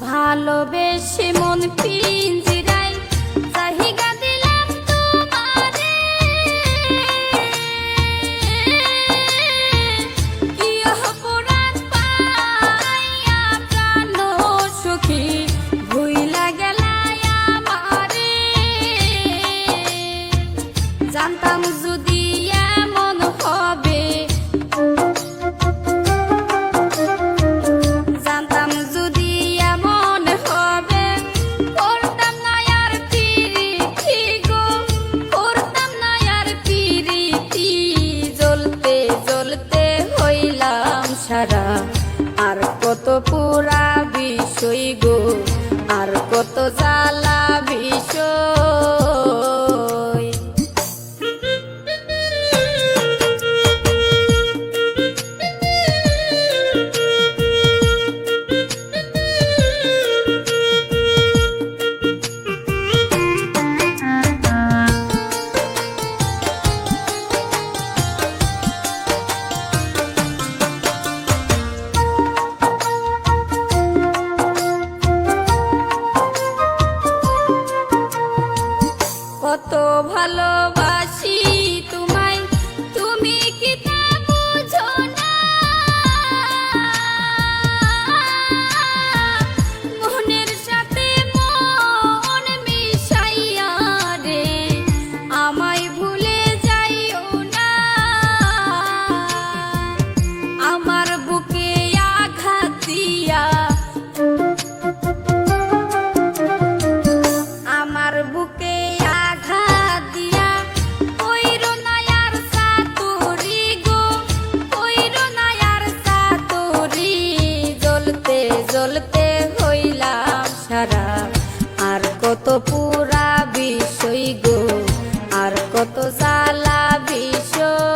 ভালোবেসে মন পিঞ্জিরায় জাহিগা দিলাম তোমারে, কি অপরাধ পাইয়া প্রাণ সখী ভুইলা গেলায় আমারে। জানতাম যদি এমন হবে, জানতাম যদি এমন হবে, করতাম না আর পিরিতি গো, করতাম না আর পিরিতি। জ্বলতে জ্বলতে হইলাম সারা, আর কত পুরা বিষয় গো, আর কত জ্বালা বিষয়। কত ভালোবাসি তোমায়, তুমি কি তা বুঝো না? মনের সাথে মন মিশাইয়া রে আমায় ভুলে যাইও না। আমার বুকে আঘাত দিয়া, আমার বুকে আঘাত দিয়া কইরো না আর সাতুরি গো, কইরো না আর সাতুরি। জ্বলতে জ্বলতে হইলাম সারা, আর কত পুরা বিষয় গো, আর কত জ্বালা বিষয়।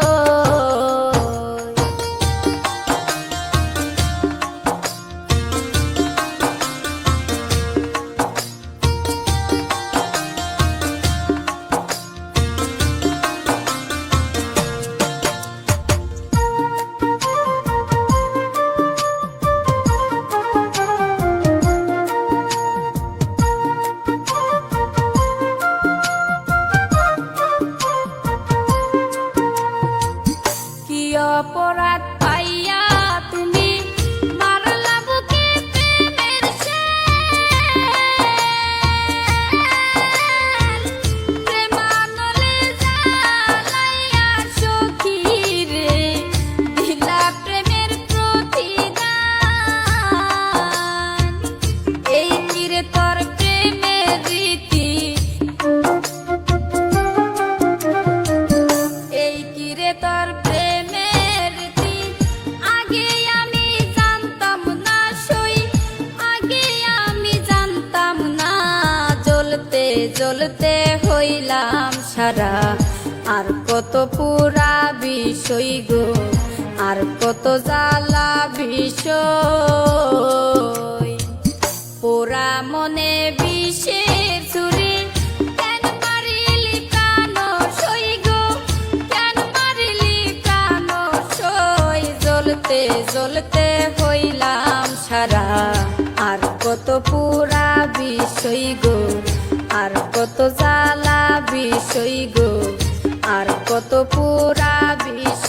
কি অপরাধ পাইয়া তুমি মারলা বুকে প্রেমের শেল, প্রেমানলে জ্বালাইয়া সখী রে দিলা প্রেমের প্রতিদান। এই কিরে তোর প্রেমের রীতি, এই কিরে তোর প্রেমের রীতি। আগে আমি জানতাম না সই, আগে আমি জানতাম না। জ্বলতে জ্বলতে হইলাম সারা, আর কত পুরা বিষয় গো, আর কত জ্বালা বিষয়। পোড়া মনে বিষের ছুরি, কেন মারিলি প্রাণ সই গো, কেন মারিলি প্রাণ সই। জ্বলতে জ্বলতে হইলাম সারা, আর কত পুরা বিষয় গো, আর কত জ্বালা বিষয় গো, আর কত পুরা বিষয়।